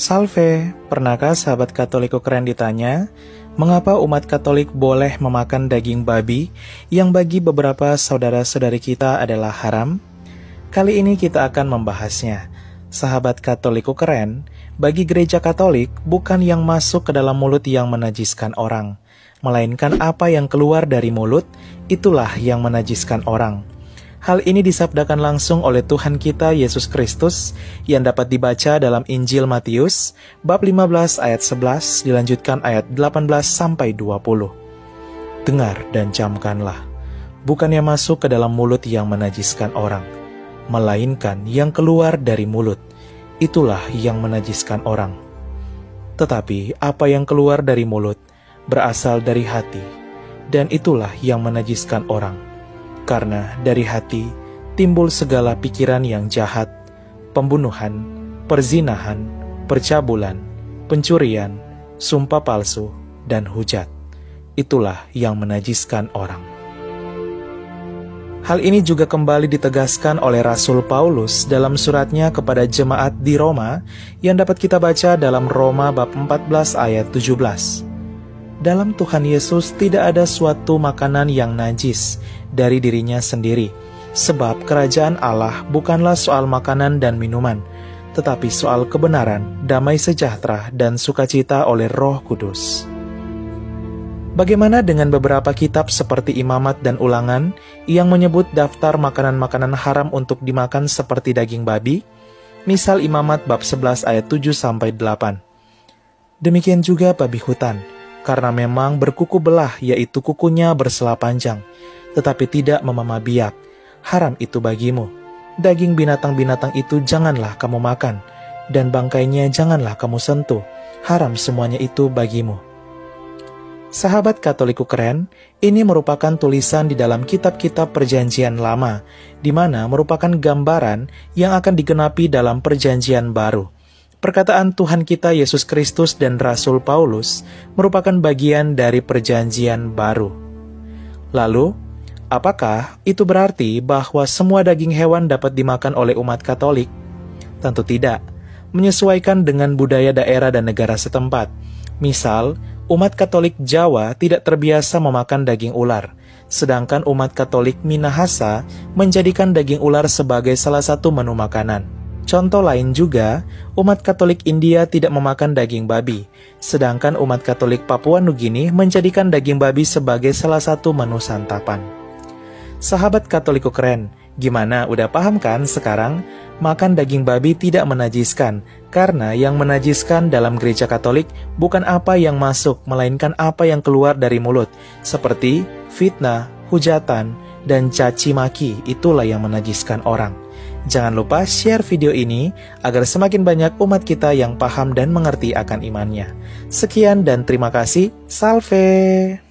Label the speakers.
Speaker 1: Salve, pernahkah sahabat Katolikku keren ditanya, mengapa umat Katolik boleh memakan daging babi yang bagi beberapa saudara-saudari kita adalah haram? Kali ini kita akan membahasnya. Sahabat Katolikku keren, bagi gereja Katolik bukan yang masuk ke dalam mulut yang menajiskan orang, melainkan apa yang keluar dari mulut, itulah yang menajiskan orang. Hal ini disabdakan langsung oleh Tuhan kita Yesus Kristus yang dapat dibaca dalam Injil Matius bab 15 ayat 11 dilanjutkan ayat 18 sampai 20. Dengar dan camkanlah, bukan yang masuk ke dalam mulut yang menajiskan orang, melainkan yang keluar dari mulut, itulah yang menajiskan orang. Tetapi apa yang keluar dari mulut berasal dari hati, dan itulah yang menajiskan orang. Karena dari hati timbul segala pikiran yang jahat, pembunuhan, perzinahan, percabulan, pencurian, sumpah palsu, dan hujat. Itulah yang menajiskan orang. Hal ini juga kembali ditegaskan oleh Rasul Paulus dalam suratnya kepada jemaat di Roma yang dapat kita baca dalam Roma bab 14 ayat 17. Dalam Tuhan Yesus tidak ada suatu makanan yang najis dari dirinya sendiri, sebab kerajaan Allah bukanlah soal makanan dan minuman, tetapi soal kebenaran, damai sejahtera, dan sukacita oleh Roh Kudus. Bagaimana dengan beberapa kitab seperti Imamat dan Ulangan yang menyebut daftar makanan-makanan haram untuk dimakan seperti daging babi? Misal Imamat bab 11 ayat 7-8. Demikian juga babi hutan, karena memang berkuku belah, yaitu kukunya bersela panjang, tetapi tidak memamah biak. Haram itu bagimu. Daging binatang-binatang itu janganlah kamu makan, dan bangkainya janganlah kamu sentuh. Haram semuanya itu bagimu. Sahabat Katolikku keren, ini merupakan tulisan di dalam kitab-kitab Perjanjian Lama, di mana merupakan gambaran yang akan digenapi dalam Perjanjian Baru. Perkataan Tuhan kita Yesus Kristus dan Rasul Paulus merupakan bagian dari Perjanjian Baru. Lalu, apakah itu berarti bahwa semua daging hewan dapat dimakan oleh umat Katolik? Tentu tidak. Menyesuaikan dengan budaya daerah dan negara setempat. Misal, umat Katolik Jawa tidak terbiasa memakan daging ular, sedangkan umat Katolik Minahasa menjadikan daging ular sebagai salah satu menu makanan. Contoh lain juga, umat Katolik India tidak memakan daging babi, sedangkan umat Katolik Papua Nugini menjadikan daging babi sebagai salah satu menu santapan. Sahabat Katolikku keren, gimana, udah paham kan sekarang? Makan daging babi tidak menajiskan, karena yang menajiskan dalam gereja Katolik bukan apa yang masuk, melainkan apa yang keluar dari mulut, seperti fitnah, hujatan, dan caci maki, itulah yang menajiskan orang. Jangan lupa share video ini agar semakin banyak umat kita yang paham dan mengerti akan imannya. Sekian dan terima kasih. Salve!